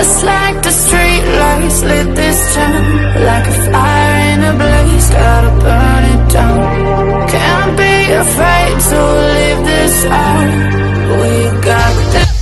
Just like the street lights lit this town, like a fire in a blaze, gotta burn it down. Can't be afraid to leave this out. We got this.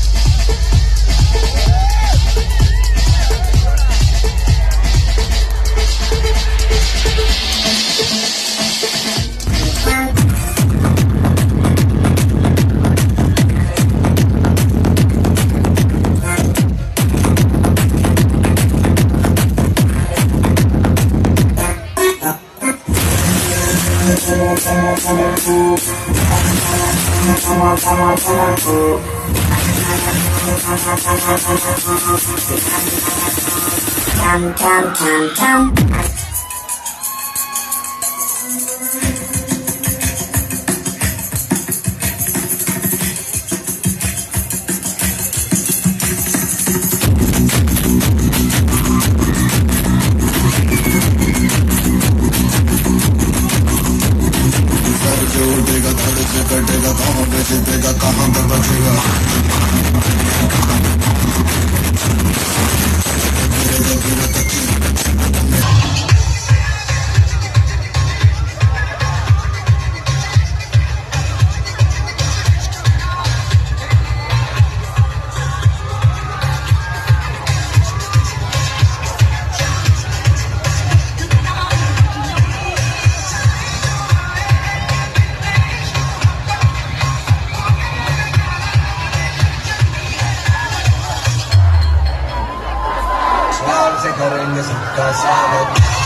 से करेंगे सबका स्वागत।